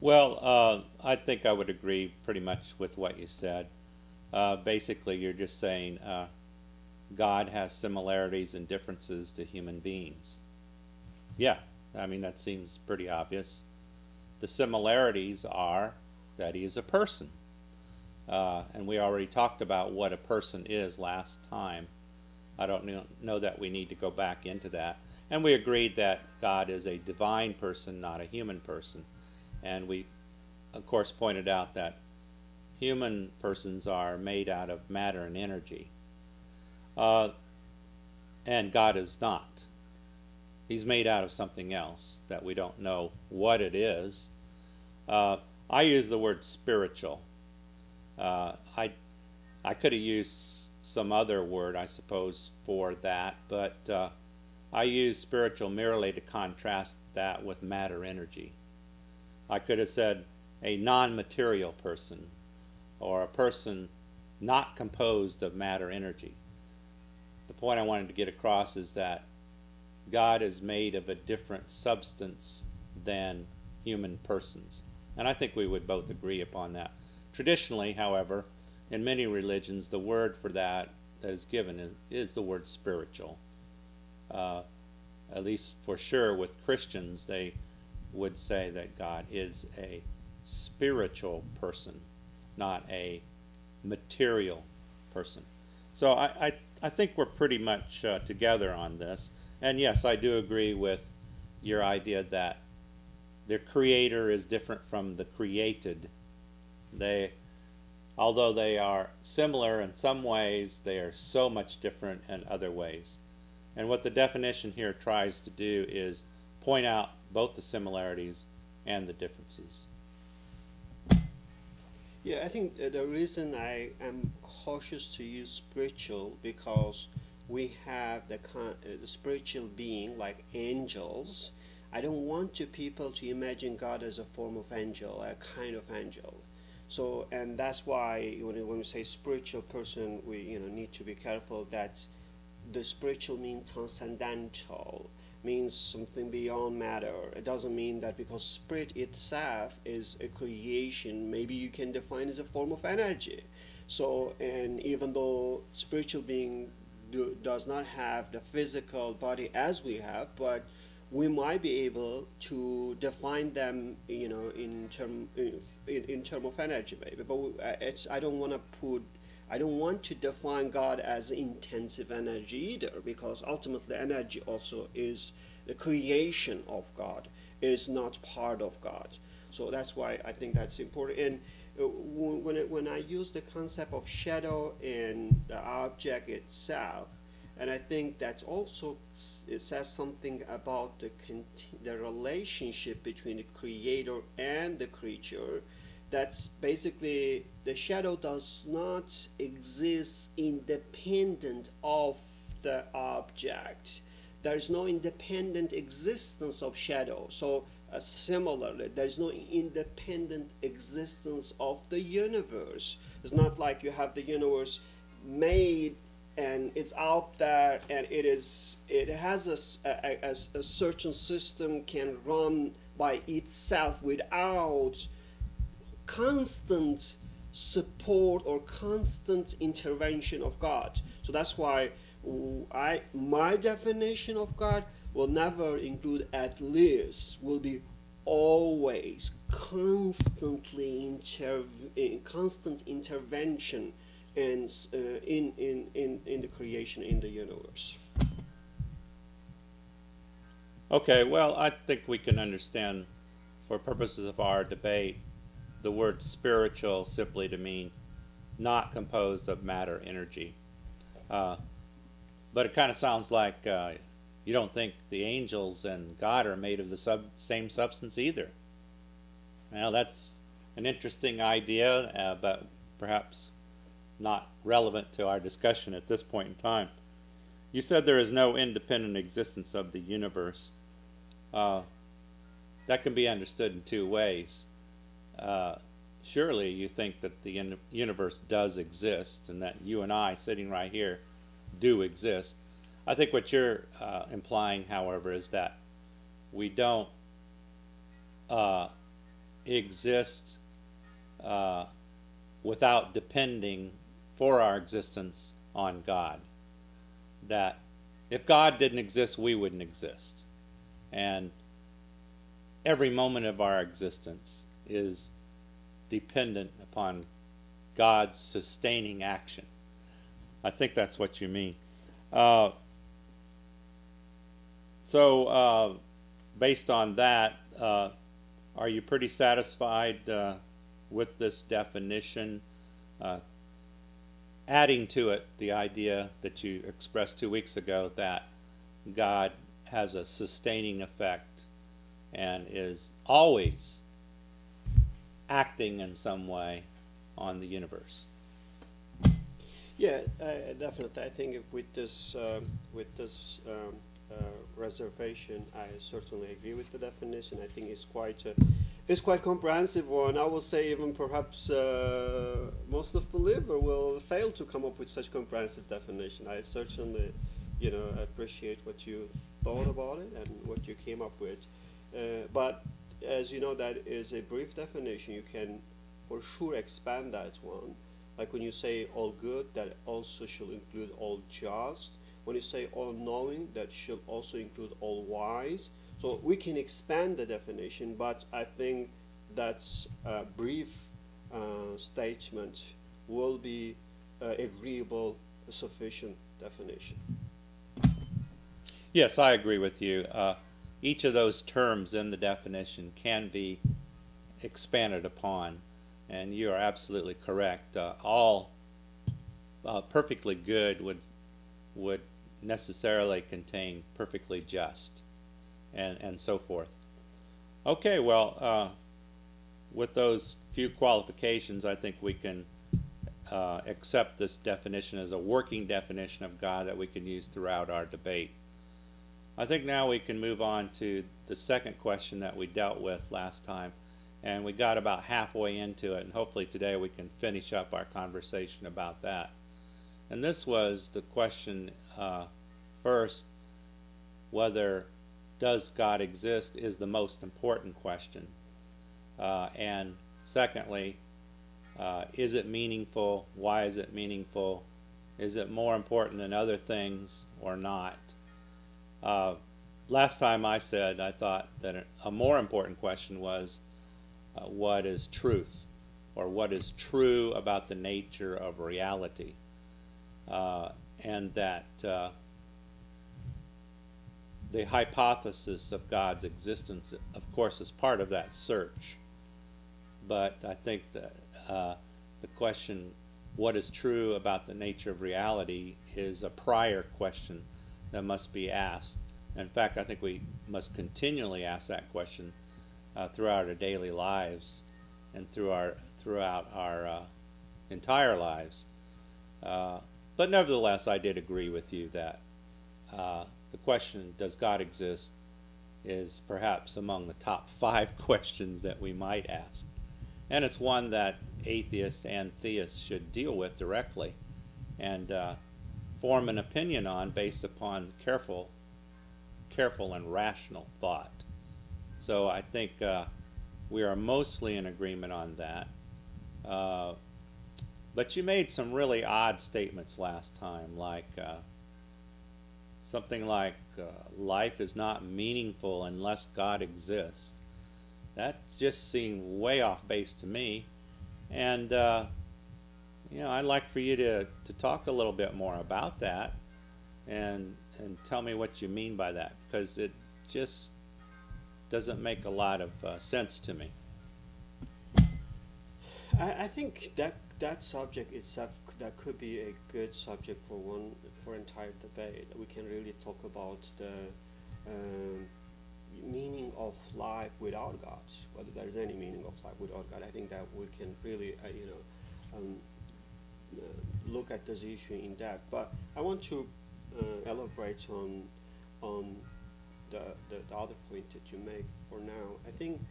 Well, I think I would agree pretty much with what you said. Basically, you're just saying God has similarities and differences to human beings. Yeah, I mean, that seems pretty obvious. The similarities are that he is a person. And we already talked about what a person is last time. I don't know that we need to go back into that. And we agreed that God is a divine person, not a human person. And we, of course, pointed out that human persons are made out of matter and energy. Uh, and God is not. He's made out of something else that we don't know what it is. I use the word spiritual. I could have used some other word, I suppose, for that, but I use spiritual merely to contrast that with matter energy. I could have said a non-material person, or a person not composed of matter energy. The point I wanted to get across is that God is made of a different substance than human persons. And I think we would both agree upon that. Traditionally, however, in many religions, the word for that is given is the word spiritual. At least for sure with Christians, they would say that God is a spiritual person, not a material person. So I think we're pretty much together on this. And yes, I do agree with your idea that the creator is different from the created. Although they are similar in some ways, they are so much different in other ways. And what the definition here tries to do is point out both the similarities and the differences. Yeah, I think the reason I am cautious to use spiritual because we have the spiritual being like angels. I don't want people to imagine God as a form of angel, a kind of angel. So, and that's why when we say spiritual person, we need to be careful that the spiritual means transcendental, means something beyond matter. It doesn't mean that because spirit itself is a creation, maybe you can define as a form of energy. So, and even though spiritual being does not have the physical body as we have, but we might be able to define them, in term of energy, maybe. But it's I don't want to define God as intensive energy either, because ultimately energy also is the creation of God, is not part of God. So that's why I think that's important. And when I use the concept of shadow in the object itself, and I think that also it says something about the relationship between the creator and the creature. That's basically the shadow does not exist independent of the object. There is no independent existence of shadow. So similarly, there is no independent existence of the universe. It's not like you have the universe made and it's out there and it has a certain system can run by itself without constant support or constant intervention of God. So that's why my definition of God will never include at least, will be always constant intervention and in the creation in the universe. Okay, well, I think we can understand, for purposes of our debate, the word spiritual simply to mean not composed of matter energy. But it kind of sounds like you don't think the angels and God are made of the same substance either. Now, that's an interesting idea, but perhaps not relevant to our discussion at this point in time. You said there is no independent existence of the universe. That can be understood in two ways. Surely you think that the universe does exist and that you and I sitting right here do exist. I think what you're implying, however, is that we don't exist without depending for our existence on God. That if God didn't exist, we wouldn't exist. And every moment of our existence is dependent upon God's sustaining action. I think that's what you mean. So based on that, are you pretty satisfied with this definition? Adding to it the idea that you expressed 2 weeks ago that God has a sustaining effect and is always acting in some way on the universe. Yeah, definitely. I think with this reservation, I certainly agree with the definition. I think it's quite comprehensive one. I will say even perhaps most of believers will fail to come up with such comprehensive definition. I certainly, appreciate what you thought about it and what you came up with. But as you know, that is a brief definition. You can for sure expand that one. Like when you say all good, that also should include all just. When you say all knowing, that should also include all wise. So we can expand the definition, but I think that's a brief statement will be agreeable, sufficient definition. Yes, I agree with you. Each of those terms in the definition can be expanded upon, and you are absolutely correct. All perfectly good would necessarily contain perfectly just, and so forth. Okay, well, with those few qualifications, I think we can accept this definition as a working definition of God that we can use throughout our debate. I think now we can move on to the second question that we dealt with last time, and we got about halfway into it, and hopefully today we can finish up our conversation about that. And this was the question, first, whether does God exist is the most important question. And secondly, is it meaningful? Why is it meaningful? Is it more important than other things or not? Last time I said I thought that a more important question was what is truth, or what is true about the nature of reality, and that the hypothesis of God's existence, of course, is part of that search. But I think that the question, what is true about the nature of reality, is a prior question that must be asked. In fact, I think we must continually ask that question throughout our daily lives and throughout our entire lives. But nevertheless, I did agree with you that the question, does God exist, is perhaps among the top 5 questions that we might ask. And it's one that atheists and theists should deal with directly and form an opinion on based upon careful and rational thought. So I think we are mostly in agreement on that. But you made some really odd statements last time, like something like life is not meaningful unless God exists. That just seemed way off base to me. And I'd like for you to talk a little bit more about that and tell me what you mean by that, because it just doesn't make a lot of sense to me. I think that subject itself, that could be a good subject for entire debate. We can really talk about the meaning of life without God, whether there is any meaning of life without God. I think that we can really look at this issue in depth. But I want to elaborate on the other point that you make for now. I think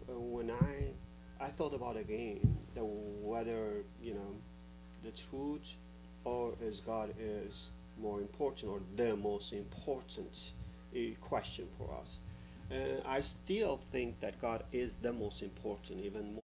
when I thought about again that whether the truth or is God is more important, or the most important question for us. I still think that God is the most important, even more.